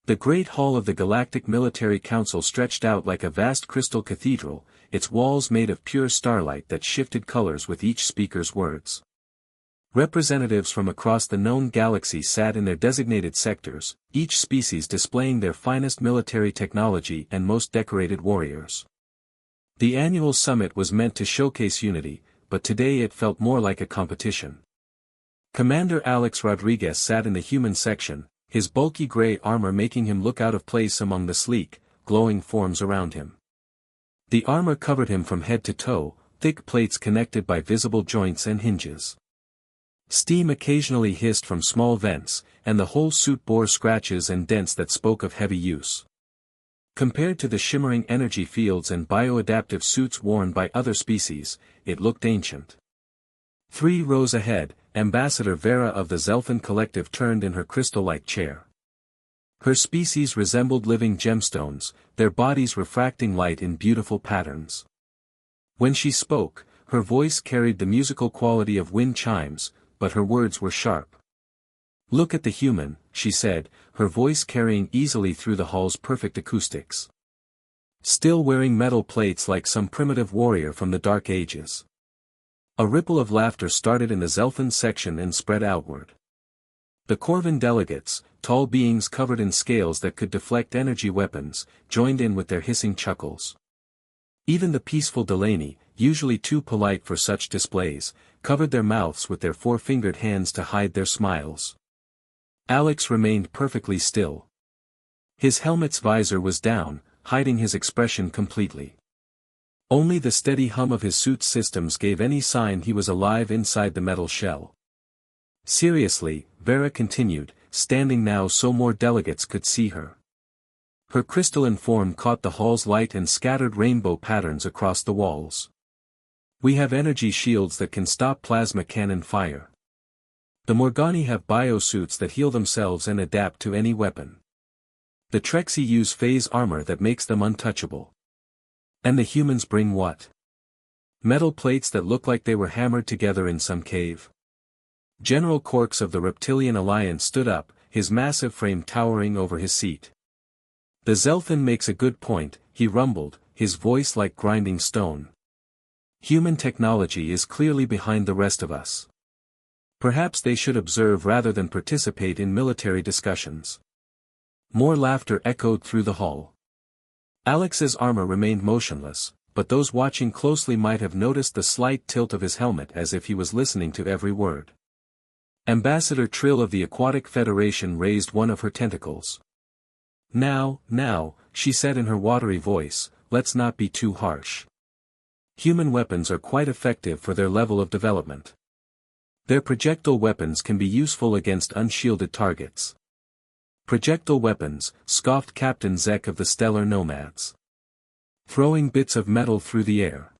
The Great Hall of the Galactic Military Council stretched out like a vast crystal cathedral, its walls made of pure starlight that shifted colors with each speaker's words. Representatives from across the known galaxy sat in their designated sectors, each species displaying their finest military technology and most decorated warriors. The annual summit was meant to showcase unity, but today it felt more like a competition. Commander Alex Rodriguez sat in the human section, his bulky gray armor making him look out of place among the sleek, glowing forms around him. The armor covered him from head to toe, thick plates connected by visible joints and hinges. Steam occasionally hissed from small vents, and the whole suit bore scratches and dents that spoke of heavy use. Compared to the shimmering energy fields and bioadaptive suits worn by other species, it looked ancient. 3 rows ahead, Ambassador Vera of the Zelfin Collective turned in her crystal-like chair. Her species resembled living gemstones, their bodies refracting light in beautiful patterns. When she spoke, her voice carried the musical quality of wind chimes, but her words were sharp. "Look at the human," she said, her voice carrying easily through the hall's perfect acoustics. "Still wearing metal plates like some primitive warrior from the Dark Ages." A ripple of laughter started in the Zelfin section and spread outward. The Corvin delegates, tall beings covered in scales that could deflect energy weapons, joined in with their hissing chuckles. Even the peaceful Delaney, usually too polite for such displays, covered their mouths with their 4-fingered hands to hide their smiles. Alex remained perfectly still. His helmet's visor was down, hiding his expression completely. Only the steady hum of his suit's systems gave any sign he was alive inside the metal shell. Seriously, Vera continued, standing now so more delegates could see her. Her crystalline form caught the hall's light and scattered rainbow patterns across the walls. "We have energy shields that can stop plasma cannon fire. The Morgani have biosuits that heal themselves and adapt to any weapon. The Trexi use phase armor that makes them untouchable. And the humans bring what? Metal plates that look like they were hammered together in some cave." General Corks of the Reptilian Alliance stood up, his massive frame towering over his seat. "The Zelfin makes a good point," he rumbled, his voice like grinding stone. "Human technology is clearly behind the rest of us. Perhaps they should observe rather than participate in military discussions." More laughter echoed through the hall. Alex's armor remained motionless, but those watching closely might have noticed the slight tilt of his helmet as if he was listening to every word. Ambassador Trill of the Aquatic Federation raised one of her tentacles. Now, she said in her watery voice, "let's not be too harsh. Human weapons are quite effective for their level of development. Their projectile weapons can be useful against unshielded targets." "Projectile weapons," scoffed Captain Zek of the Stellar Nomads. "Throwing bits of metal through the air.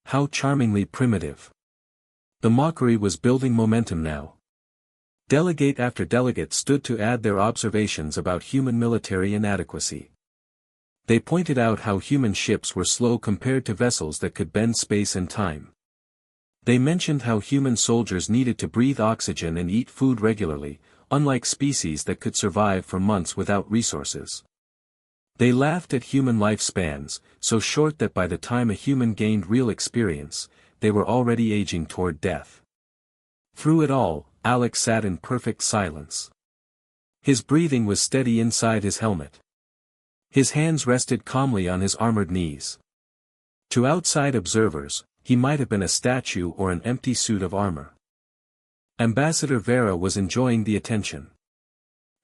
How charmingly primitive." The mockery was building momentum now. Delegate after delegate stood to add their observations about human military inadequacy. They pointed out how human ships were slow compared to vessels that could bend space and time. They mentioned how human soldiers needed to breathe oxygen and eat food regularly, unlike species that could survive for months without resources. They laughed at human lifespans, so short that by the time a human gained real experience, they were already aging toward death. Through it all, Alex sat in perfect silence. His breathing was steady inside his helmet. His hands rested calmly on his armored knees. To outside observers, he might have been a statue or an empty suit of armor. Ambassador Vera was enjoying the attention.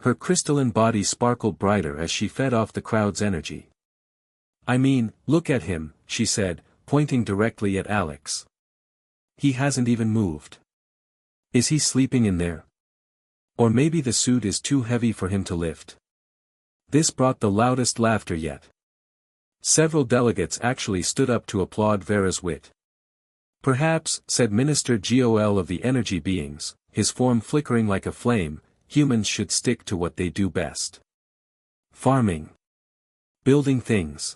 Her crystalline body sparkled brighter as she fed off the crowd's energy. "I mean, look at him," she said, pointing directly at Alex. "He hasn't even moved. Is he sleeping in there? Or maybe the suit is too heavy for him to lift." This brought the loudest laughter yet. Several delegates actually stood up to applaud Vera's wit. "Perhaps," said Minister Gol of the Energy Beings, his form flickering like a flame, "humans should stick to what they do best. Farming. Building things.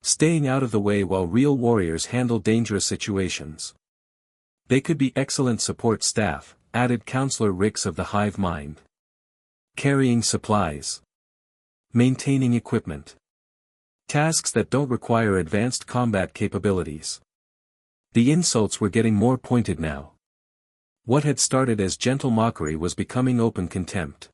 Staying out of the way while real warriors handle dangerous situations. They could be excellent support staff," added Counselor Rix of the Hive Mind. "Carrying supplies. Maintaining equipment. Tasks that don't require advanced combat capabilities. The insults were getting more pointed now. What had started as gentle mockery was becoming open contempt.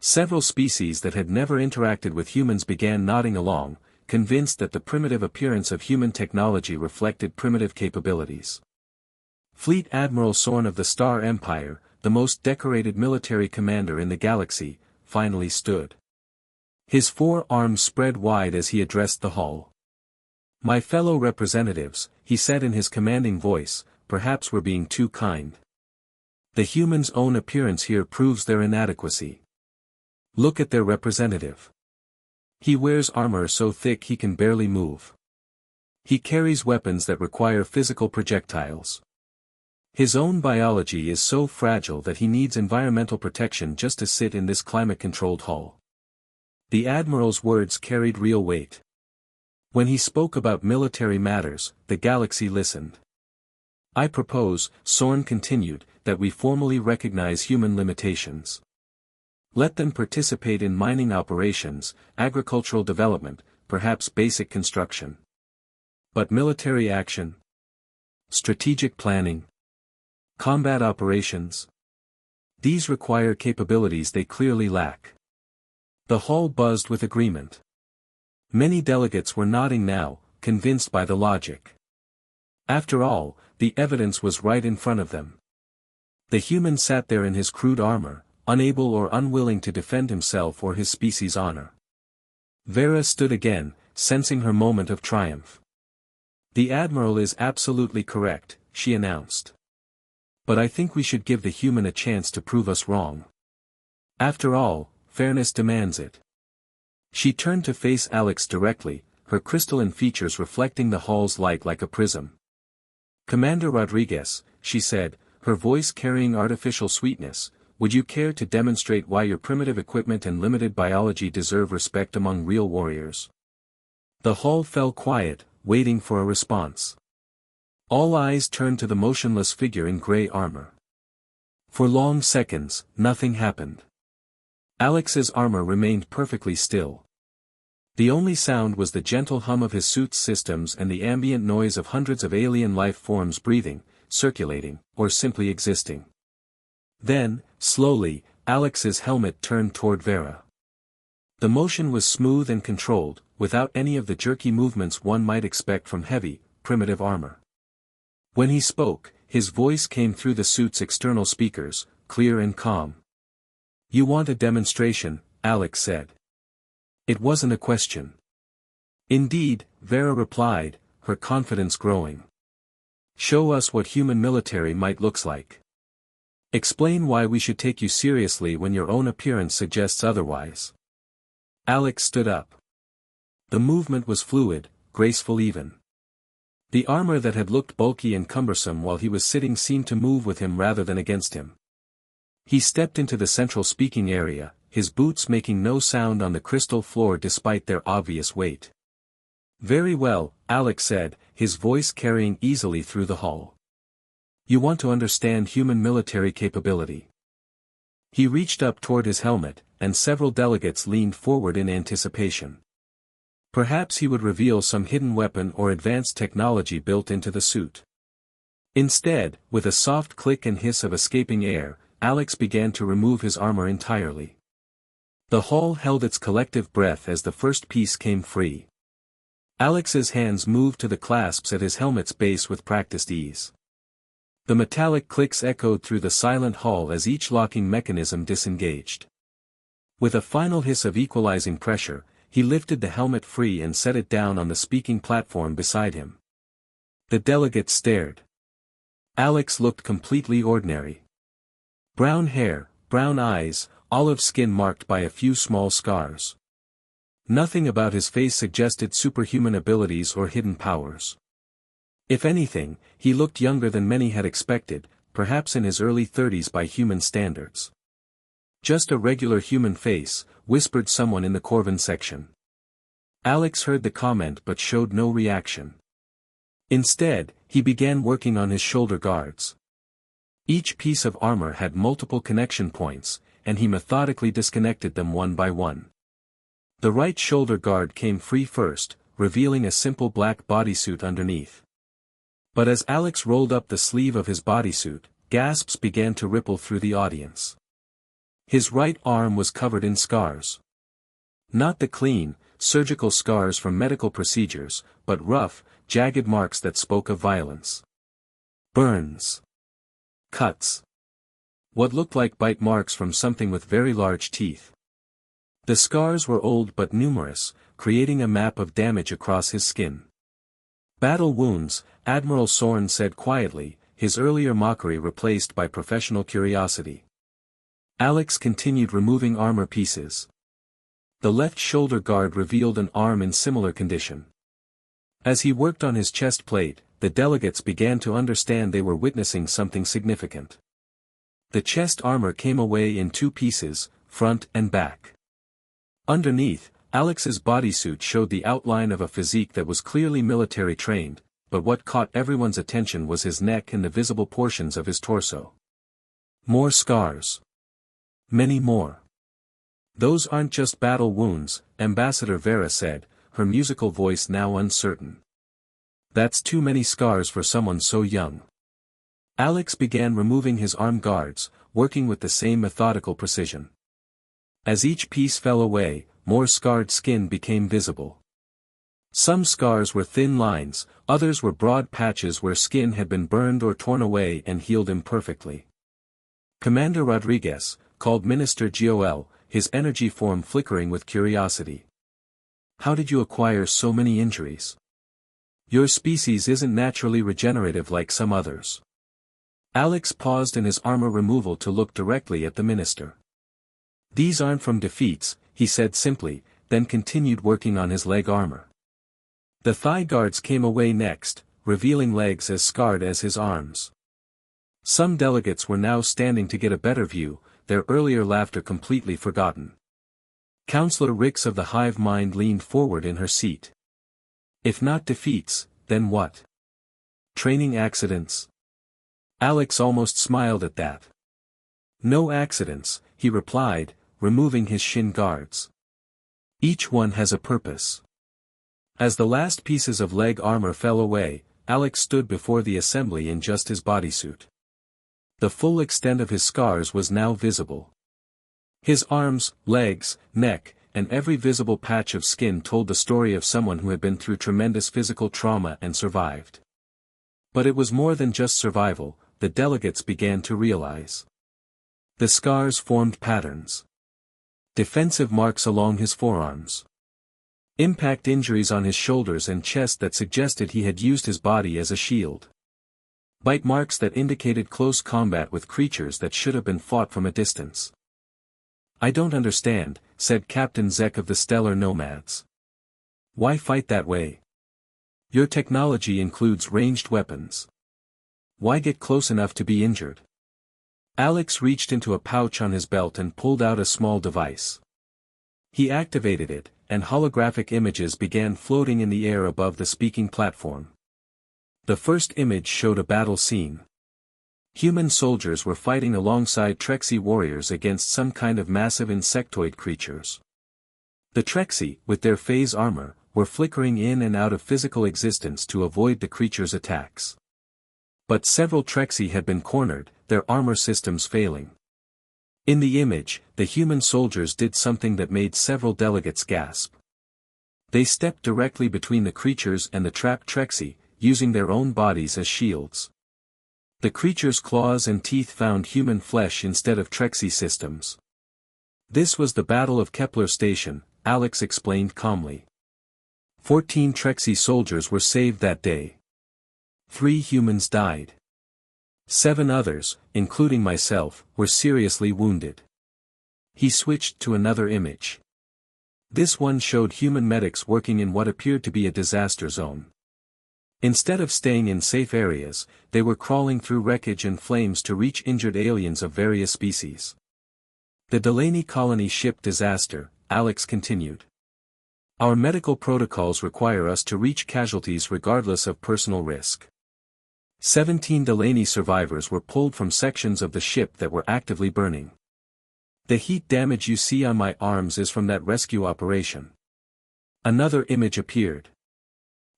Several species that had never interacted with humans began nodding along, convinced that the primitive appearance of human technology reflected primitive capabilities. Fleet Admiral Sorn of the Star Empire, the most decorated military commander in the galaxy, finally stood. His 4 arms spread wide as he addressed the hall. "My fellow representatives," he said in his commanding voice, "perhaps we're being too kind. The human's own appearance here proves their inadequacy. Look at their representative. He wears armor so thick he can barely move. He carries weapons that require physical projectiles. His own biology is so fragile that he needs environmental protection just to sit in this climate-controlled hall." The Admiral's words carried real weight. When he spoke about military matters, the galaxy listened. "I propose," Sorn continued, "that we formally recognize human limitations. Let them participate in mining operations, agricultural development, perhaps basic construction. But military action? Strategic planning? Combat operations? These require capabilities they clearly lack." The hall buzzed with agreement. Many delegates were nodding now, convinced by the logic. After all, the evidence was right in front of them. The human sat there in his crude armor, unable or unwilling to defend himself or his species' honor. Vera stood again, sensing her moment of triumph. "The Admiral is absolutely correct," she announced. "But I think we should give the human a chance to prove us wrong. After all, fairness demands it." She turned to face Alex directly, her crystalline features reflecting the hall's light like a prism. "Commander Rodriguez," she said, her voice carrying artificial sweetness, "would you care to demonstrate why your primitive equipment and limited biology deserve respect among real warriors?" The hall fell quiet, waiting for a response. All eyes turned to the motionless figure in gray armor. For long seconds, nothing happened. Alex's armor remained perfectly still. The only sound was the gentle hum of his suit's systems and the ambient noise of hundreds of alien life forms breathing, circulating, or simply existing. Then, slowly, Alex's helmet turned toward Vera. The motion was smooth and controlled, without any of the jerky movements one might expect from heavy, primitive armor. When he spoke, his voice came through the suit's external speakers, clear and calm. "You want a demonstration," Alex said. It wasn't a question. "Indeed," Vera replied, her confidence growing. "Show us what human military might looks like. Explain why we should take you seriously when your own appearance suggests otherwise." Alex stood up. The movement was fluid, graceful even. The armor that had looked bulky and cumbersome while he was sitting seemed to move with him rather than against him. He stepped into the central speaking area, his boots making no sound on the crystal floor despite their obvious weight. "Very well," Alex said, his voice carrying easily through the hall. "You want to understand human military capability." He reached up toward his helmet, and several delegates leaned forward in anticipation. Perhaps he would reveal some hidden weapon or advanced technology built into the suit. Instead, with a soft click and hiss of escaping air, Alex began to remove his armor entirely. The hall held its collective breath as the first piece came free. Alex's hands moved to the clasps at his helmet's base with practiced ease. The metallic clicks echoed through the silent hall as each locking mechanism disengaged. With a final hiss of equalizing pressure, he lifted the helmet free and set it down on the speaking platform beside him. The delegates stared. Alex looked completely ordinary. Brown hair, brown eyes, olive skin marked by a few small scars. Nothing about his face suggested superhuman abilities or hidden powers. If anything, he looked younger than many had expected, perhaps in his early 30s by human standards. "Just a regular human face," whispered someone in the Corvin section. Alex heard the comment but showed no reaction. Instead, he began working on his shoulder guards. Each piece of armor had multiple connection points, and he methodically disconnected them one by one. The right shoulder guard came free first, revealing a simple black bodysuit underneath. But as Alex rolled up the sleeve of his bodysuit, gasps began to ripple through the audience. His right arm was covered in scars. Not the clean, surgical scars from medical procedures, but rough, jagged marks that spoke of violence. Burns. Cuts. What looked like bite marks from something with very large teeth. The scars were old but numerous, creating a map of damage across his skin. Battle wounds, Admiral Sorn said quietly, his earlier mockery replaced by professional curiosity. Alex continued removing armor pieces. The left shoulder guard revealed an arm in similar condition. As he worked on his chest plate, the delegates began to understand they were witnessing something significant. The chest armor came away in two pieces, front and back. Underneath, Alex's bodysuit showed the outline of a physique that was clearly military trained, but what caught everyone's attention was his neck and the visible portions of his torso. More scars. Many more. Those aren't just battle wounds, Ambassador Vera said, her musical voice now uncertain. That's too many scars for someone so young. Alex began removing his arm guards, working with the same methodical precision. As each piece fell away, more scarred skin became visible. Some scars were thin lines, others were broad patches where skin had been burned or torn away and healed imperfectly. Commander Rodriguez, called Minister Gol, his energy form flickering with curiosity. How did you acquire so many injuries? Your species isn't naturally regenerative like some others. Alex paused in his armor removal to look directly at the minister. These aren't from defeats, he said simply, then continued working on his leg armor. The thigh guards came away next, revealing legs as scarred as his arms. Some delegates were now standing to get a better view, their earlier laughter completely forgotten. Counselor Rix of the Hive Mind leaned forward in her seat. If not defeats, then what? Training accidents? Alex almost smiled at that. No accidents, he replied, removing his shin guards. Each one has a purpose. As the last pieces of leg armor fell away, Alex stood before the assembly in just his bodysuit. The full extent of his scars was now visible. His arms, legs, neck, and every visible patch of skin told the story of someone who had been through tremendous physical trauma and survived. But it was more than just survival, the delegates began to realize. The scars formed patterns. Defensive marks along his forearms. Impact injuries on his shoulders and chest that suggested he had used his body as a shield. Bite marks that indicated close combat with creatures that should have been fought from a distance. I don't understand, said Captain Zek of the Stellar Nomads. Why fight that way? Your technology includes ranged weapons. Why get close enough to be injured? Alex reached into a pouch on his belt and pulled out a small device. He activated it, and holographic images began floating in the air above the speaking platform. The first image showed a battle scene. Human soldiers were fighting alongside Trexy warriors against some kind of massive insectoid creatures. The Trexy, with their phase armor, were flickering in and out of physical existence to avoid the creatures' attacks. But several Trexy had been cornered, their armor systems failing. In the image, the human soldiers did something that made several delegates gasp. They stepped directly between the creatures and the trapped Trexy, using their own bodies as shields. The creature's claws and teeth found human flesh instead of Trexy systems. This was the Battle of Kepler Station, Alex explained calmly. 14 Trexy soldiers were saved that day. 3 humans died. 7 others, including myself, were seriously wounded. He switched to another image. This one showed human medics working in what appeared to be a disaster zone. Instead of staying in safe areas, they were crawling through wreckage and flames to reach injured aliens of various species. The Delaney colony ship disaster, Alex continued. Our medical protocols require us to reach casualties regardless of personal risk. 17 Delaney survivors were pulled from sections of the ship that were actively burning. The heat damage you see on my arms is from that rescue operation. Another image appeared.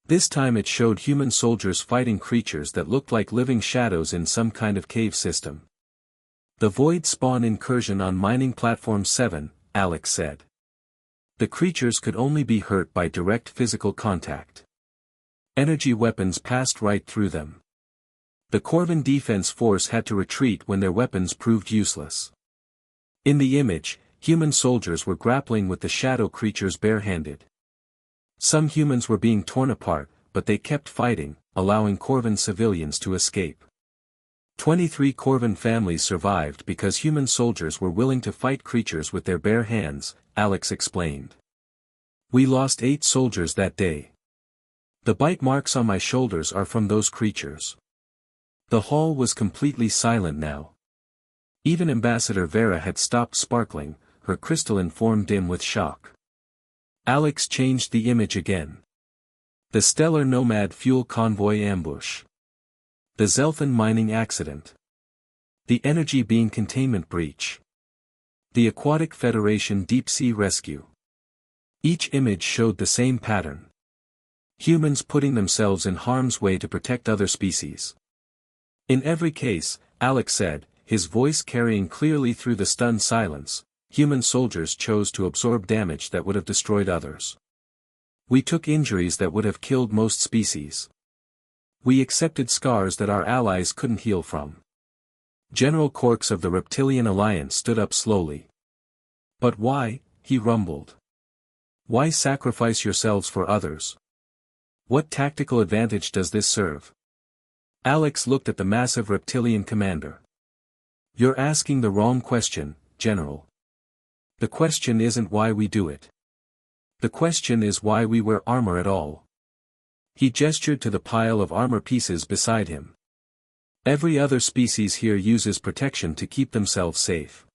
This time it showed human soldiers fighting creatures that looked like living shadows in some kind of cave system. The void spawn incursion on mining platform 7, Alex said. The creatures could only be hurt by direct physical contact. Energy weapons passed right through them. The Corvin defense force had to retreat when their weapons proved useless. In the image, human soldiers were grappling with the shadow creatures barehanded. Some humans were being torn apart, but they kept fighting, allowing Corvin civilians to escape. 23 Corvin families survived because human soldiers were willing to fight creatures with their bare hands, Alex explained. We lost 8 soldiers that day. The bite marks on my shoulders are from those creatures. The hall was completely silent now. Even Ambassador Vera had stopped sparkling, her crystalline form dim with shock. Alex changed the image again. The Stellar Nomad Fuel Convoy Ambush. The Zelthan Mining Accident. The Energy Being Containment Breach. The Aquatic Federation Deep Sea Rescue. Each image showed the same pattern. Humans putting themselves in harm's way to protect other species. In every case, Alex said, his voice carrying clearly through the stunned silence, human soldiers chose to absorb damage that would have destroyed others. We took injuries that would have killed most species. We accepted scars that our allies couldn't heal from. General Orcs of the Reptilian Alliance stood up slowly. But why, he rumbled. Why sacrifice yourselves for others? What tactical advantage does this serve? Alex looked at the massive reptilian commander. You're asking the wrong question, General. The question isn't why we do it. The question is why we wear armor at all. He gestured to the pile of armor pieces beside him. Every other species here uses protection to keep themselves safe.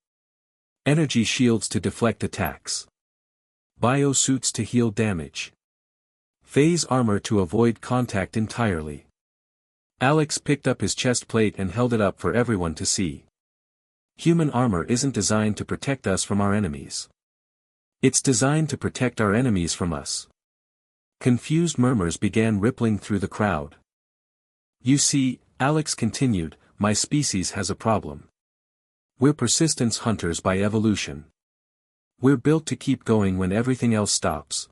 Energy shields to deflect attacks. Biosuits to heal damage. Phase armor to avoid contact entirely. Alex picked up his chest plate and held it up for everyone to see. Human armor isn't designed to protect us from our enemies. It's designed to protect our enemies from us. Confused murmurs began rippling through the crowd. You see, Alex continued, my species has a problem. We're persistence hunters by evolution. We're built to keep going when everything else stops.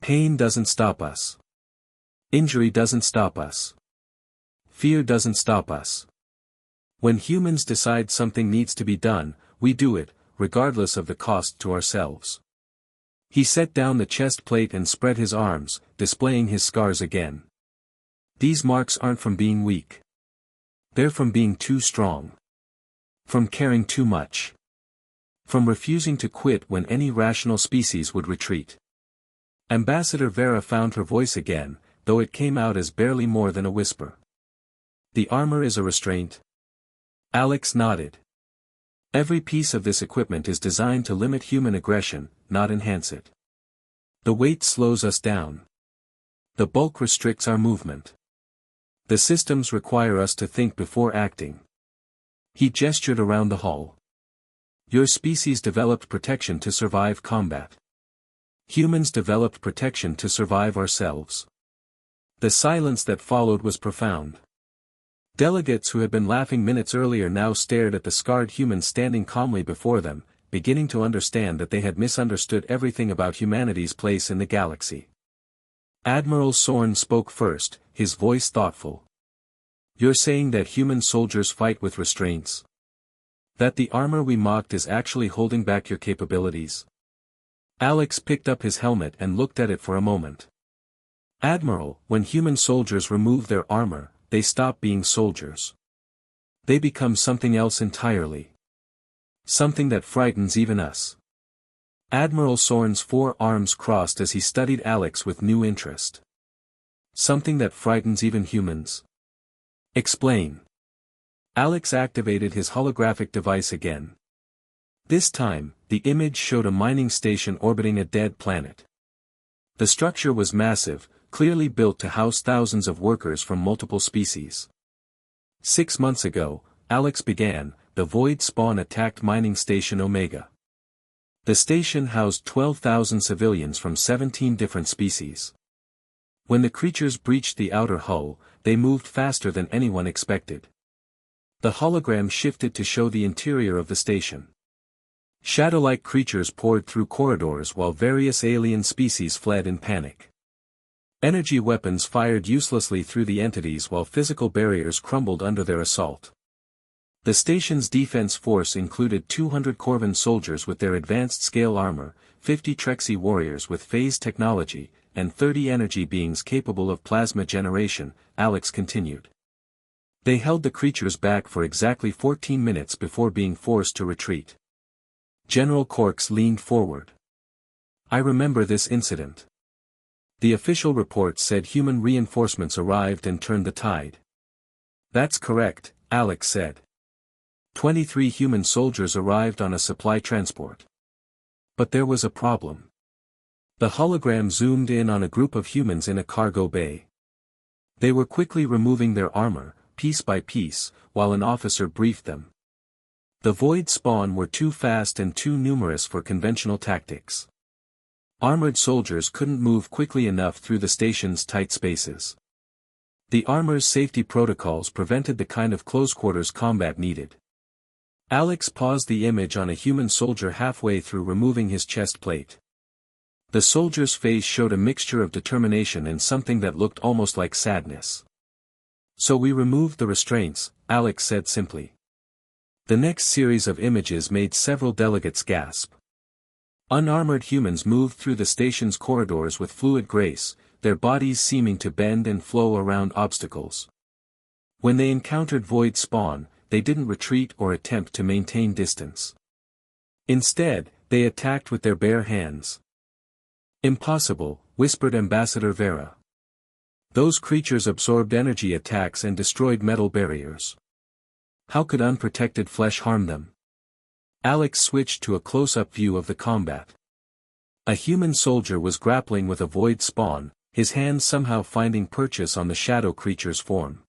Pain doesn't stop us. Injury doesn't stop us. Fear doesn't stop us. When humans decide something needs to be done, we do it, regardless of the cost to ourselves. He set down the chest plate and spread his arms, displaying his scars again. These marks aren't from being weak. They're from being too strong. From caring too much. From refusing to quit when any rational species would retreat. Ambassador Vera found her voice again, though it came out as barely more than a whisper. The armor is a restraint. Alex nodded. Every piece of this equipment is designed to limit human aggression, not enhance it. The weight slows us down. The bulk restricts our movement. The systems require us to think before acting. He gestured around the hall. Your species developed protection to survive combat. Humans developed protection to survive ourselves. The silence that followed was profound. Delegates who had been laughing minutes earlier now stared at the scarred human standing calmly before them, beginning to understand that they had misunderstood everything about humanity's place in the galaxy. Admiral Sorn spoke first, his voice thoughtful. You're saying that human soldiers fight with restraints? That the armor we mocked is actually holding back your capabilities? Alex picked up his helmet and looked at it for a moment. Admiral, when human soldiers remove their armor, they stop being soldiers. They become something else entirely. Something that frightens even us. Admiral Sorn's 4 arms crossed as he studied Alex with new interest. Something that frightens even humans. Explain. Alex activated his holographic device again. This time, the image showed a mining station orbiting a dead planet. The structure was massive, clearly built to house thousands of workers from multiple species. 6 months ago, Alex began, the Void Spawn attacked Mining Station Omega. The station housed 12,000 civilians from 17 different species. When the creatures breached the outer hull, they moved faster than anyone expected. The hologram shifted to show the interior of the station. Shadow-like creatures poured through corridors while various alien species fled in panic. Energy weapons fired uselessly through the entities while physical barriers crumbled under their assault. The station's defense force included 200 Corvan soldiers with their advanced scale armor, 50 Trexy warriors with phase technology, and 30 energy beings capable of plasma generation, Alex continued. They held the creatures back for exactly 14 minutes before being forced to retreat. General Corks leaned forward. I remember this incident. The official report said human reinforcements arrived and turned the tide. That's correct, Alex said. 23 human soldiers arrived on a supply transport. But there was a problem. The hologram zoomed in on a group of humans in a cargo bay. They were quickly removing their armor, piece by piece, while an officer briefed them. The Void Spawn were too fast and too numerous for conventional tactics. Armored soldiers couldn't move quickly enough through the station's tight spaces. The armor's safety protocols prevented the kind of close-quarters combat needed. Alex paused the image on a human soldier halfway through removing his chest plate. The soldier's face showed a mixture of determination and something that looked almost like sadness. So we removed the restraints, Alex said simply. The next series of images made several delegates gasp. Unarmored humans moved through the station's corridors with fluid grace, their bodies seeming to bend and flow around obstacles. When they encountered Void Spawn, they didn't retreat or attempt to maintain distance. Instead, they attacked with their bare hands. Impossible, whispered Ambassador Vera. Those creatures absorbed energy attacks and destroyed metal barriers. How could unprotected flesh harm them? Alex switched to a close-up view of the combat. A human soldier was grappling with a Void Spawn, his hands somehow finding purchase on the shadow creature's form.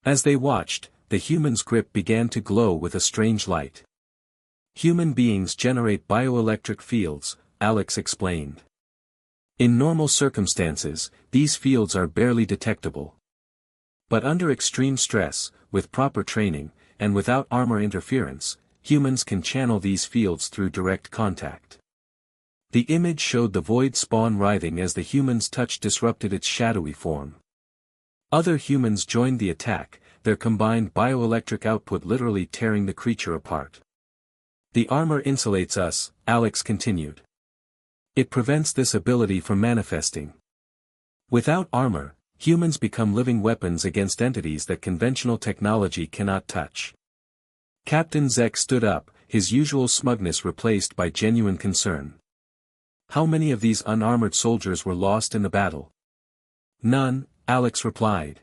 As they watched, the human's grip began to glow with a strange light. Human beings generate bioelectric fields, Alex explained. In normal circumstances, these fields are barely detectable. But under extreme stress, with proper training, and without armor interference, humans can channel these fields through direct contact. The image showed the Void Spawn writhing as the human's touch disrupted its shadowy form. Other humans joined the attack, their combined bioelectric output literally tearing the creature apart. The armor insulates us, Alex continued. It prevents this ability from manifesting. Without armor, humans become living weapons against entities that conventional technology cannot touch. Captain Zek stood up, his usual smugness replaced by genuine concern. How many of these unarmored soldiers were lost in the battle? None, Alex replied.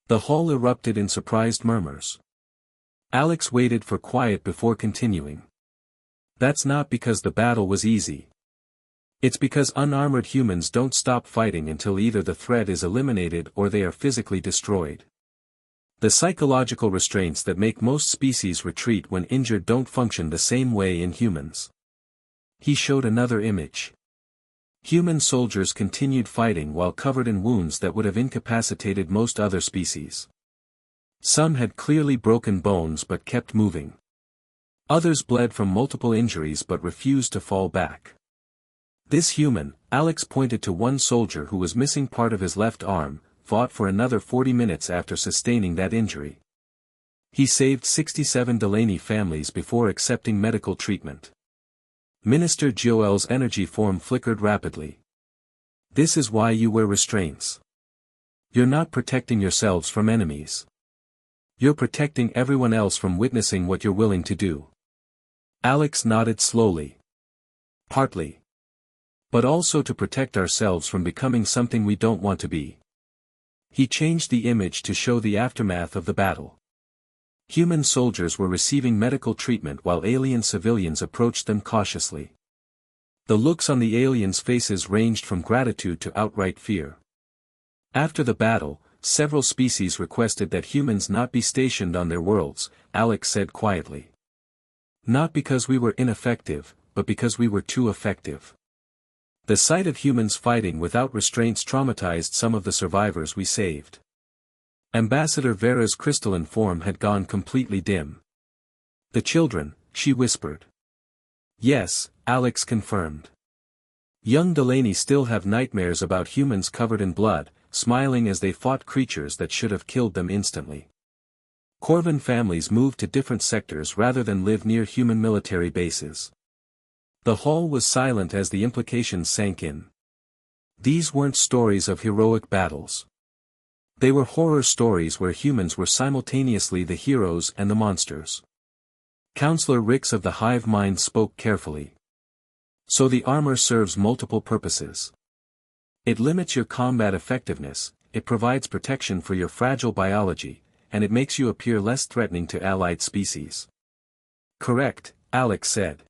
The hall erupted in surprised murmurs. Alex waited for quiet before continuing. That's not because the battle was easy. It's because unarmored humans don't stop fighting until either the threat is eliminated or they are physically destroyed. The psychological restraints that make most species retreat when injured don't function the same way in humans. He showed another image. Human soldiers continued fighting while covered in wounds that would have incapacitated most other species. Some had clearly broken bones but kept moving. Others bled from multiple injuries but refused to fall back. This human, Alex pointed to one soldier who was missing part of his left arm, fought for another 40 minutes after sustaining that injury. He saved 67 Delaney families before accepting medical treatment. Minister Joel's energy form flickered rapidly. This is why you wear restraints. You're not protecting yourselves from enemies. You're protecting everyone else from witnessing what you're willing to do. Alex nodded slowly. Partly. But also to protect ourselves from becoming something we don't want to be. He changed the image to show the aftermath of the battle. Human soldiers were receiving medical treatment while alien civilians approached them cautiously. The looks on the aliens' faces ranged from gratitude to outright fear. After the battle, several species requested that humans not be stationed on their worlds, Alex said quietly. Not because we were ineffective, but because we were too effective. The sight of humans fighting without restraints traumatized some of the survivors we saved. Ambassador Vera's crystalline form had gone completely dim. The children, she whispered. Yes, Alex confirmed. Young Delaney still have nightmares about humans covered in blood, smiling as they fought creatures that should have killed them instantly. Corvin families moved to different sectors rather than live near human military bases. The hall was silent as the implications sank in. These weren't stories of heroic battles. They were horror stories where humans were simultaneously the heroes and the monsters. Counselor Rix of the Hive Mind spoke carefully. So the armor serves multiple purposes. It limits your combat effectiveness, it provides protection for your fragile biology, and it makes you appear less threatening to allied species. Correct, Alex said.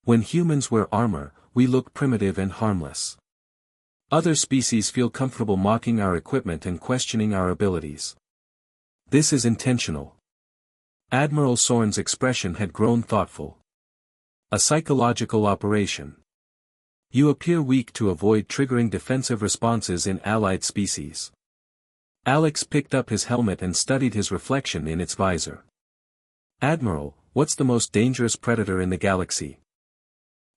When humans wear armor, we look primitive and harmless. Other species feel comfortable mocking our equipment and questioning our abilities. This is intentional. Admiral Soren's expression had grown thoughtful. A psychological operation. You appear weak to avoid triggering defensive responses in allied species. Alex picked up his helmet and studied his reflection in its visor. Admiral, what's the most dangerous predator in the galaxy?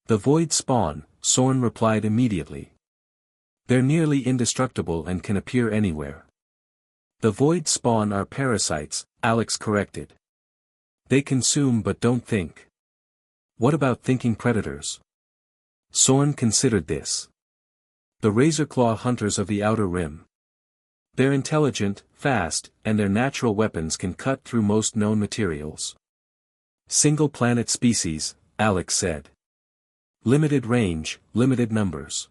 The void spawn, Soren replied immediately. They're nearly indestructible and can appear anywhere. The void spawn are parasites, Alex corrected. They consume but don't think. What about thinking predators? Soren considered this. The razorclaw hunters of the Outer Rim. They're intelligent, fast, and their natural weapons can cut through most known materials. Single-planet species, Alex said. Limited range, limited numbers.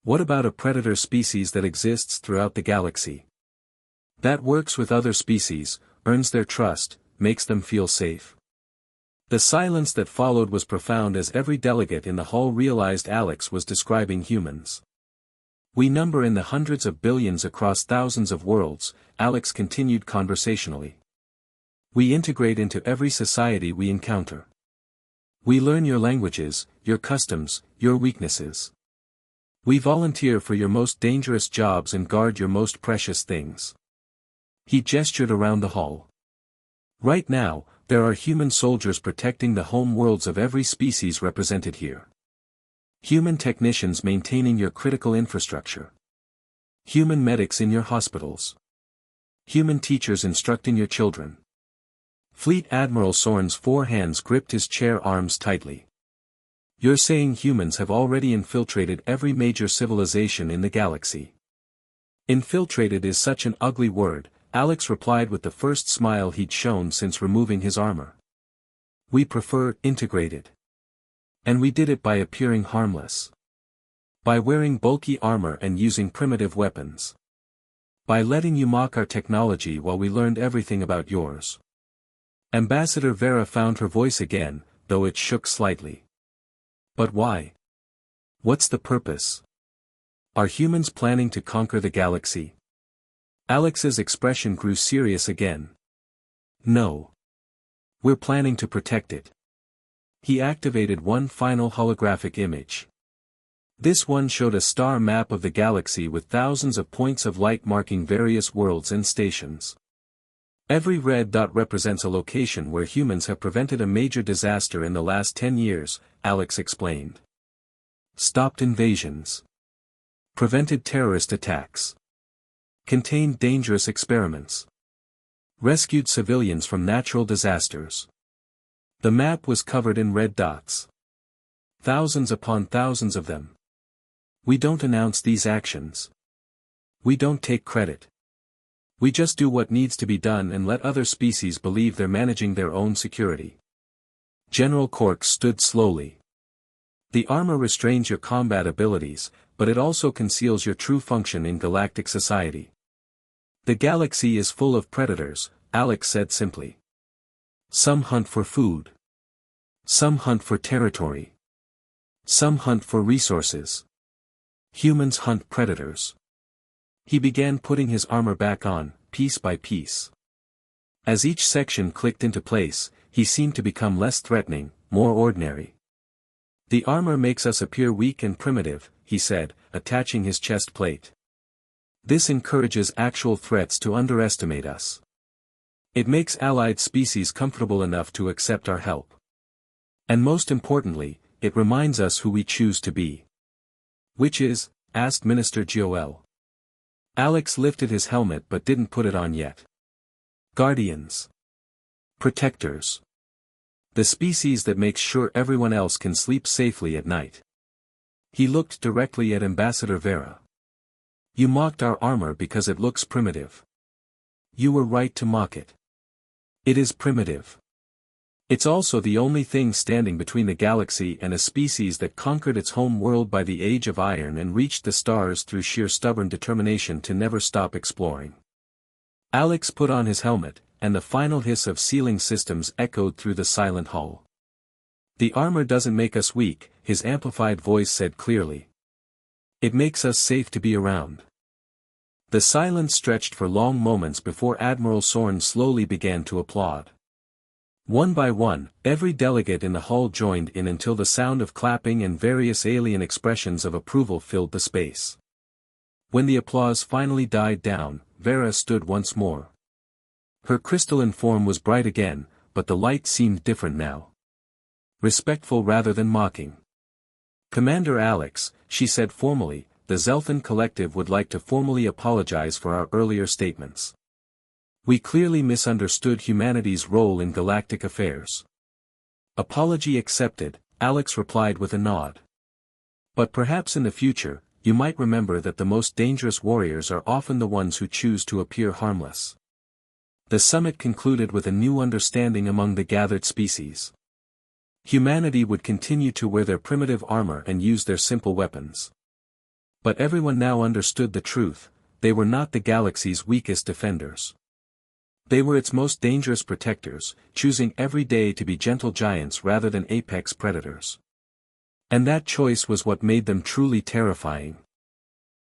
What about a predator species that exists throughout the galaxy? That works with other species, earns their trust, makes them feel safe. The silence that followed was profound as every delegate in the hall realized Alex was describing humans. We number in the hundreds of billions across thousands of worlds, Alex continued conversationally. We integrate into every society we encounter. We learn your languages, your customs, your weaknesses. We volunteer for your most dangerous jobs and guard your most precious things. He gestured around the hall. Right now, there are human soldiers protecting the home worlds of every species represented here. Human technicians maintaining your critical infrastructure. Human medics in your hospitals. Human teachers instructing your children. Fleet Admiral Soren's four hands gripped his chair arms tightly. You're saying humans have already infiltrated every major civilization in the galaxy. Infiltrated is such an ugly word, Alex replied with the first smile he'd shown since removing his armor. We prefer integrated. And we did it by appearing harmless. By wearing bulky armor and using primitive weapons. By letting you mock our technology while we learned everything about yours. Ambassador Vera found her voice again, though it shook slightly. But why? What's the purpose? Are humans planning to conquer the galaxy? Alex's expression grew serious again. No. We're planning to protect it. He activated one final holographic image. This one showed a star map of the galaxy with thousands of points of light marking various worlds and stations. Every red dot represents a location where humans have prevented a major disaster in the last 10 years, Alex explained. Stopped invasions. Prevented terrorist attacks. Contained dangerous experiments. Rescued civilians from natural disasters. The map was covered in red dots. Thousands upon thousands of them. We don't announce these actions. We don't take credit. We just do what needs to be done and let other species believe they're managing their own security. General Cork stood slowly. The armor restrains your combat abilities, but it also conceals your true function in galactic society. The galaxy is full of predators, Alex said simply. Some hunt for food. Some hunt for territory. Some hunt for resources. Humans hunt predators. He began putting his armor back on, piece by piece. As each section clicked into place, he seemed to become less threatening, more ordinary. "The armor makes us appear weak and primitive," he said, attaching his chest plate. "This encourages actual threats to underestimate us. It makes allied species comfortable enough to accept our help. And most importantly, it reminds us who we choose to be." "Which is?" asked Minister Joel. Alex lifted his helmet but didn't put it on yet. "Guardians. Protectors. The species that makes sure everyone else can sleep safely at night." He looked directly at Ambassador Vera. "You mocked our armor because it looks primitive. You were right to mock it. It is primitive. It's also the only thing standing between the galaxy and a species that conquered its home world by the Age of Iron and reached the stars through sheer stubborn determination to never stop exploring." Alex put on his helmet, and the final hiss of sealing systems echoed through the silent hall. "The armor doesn't make us weak," his amplified voice said clearly. "It makes us safe to be around." The silence stretched for long moments before Admiral Sorn slowly began to applaud. One by one, every delegate in the hall joined in until the sound of clapping and various alien expressions of approval filled the space. When the applause finally died down, Vera stood once more. Her crystalline form was bright again, but the light seemed different now. Respectful rather than mocking. "Commander Alex," she said formally, "the Zelthan Collective would like to formally apologize for our earlier statements. We clearly misunderstood humanity's role in galactic affairs." "Apology accepted," Alex replied with a nod. "But perhaps in the future, you might remember that the most dangerous warriors are often the ones who choose to appear harmless." The summit concluded with a new understanding among the gathered species. Humanity would continue to wear their primitive armor and use their simple weapons. But everyone now understood the truth: they were not the galaxy's weakest defenders. They were its most dangerous protectors, choosing every day to be gentle giants rather than apex predators. And that choice was what made them truly terrifying.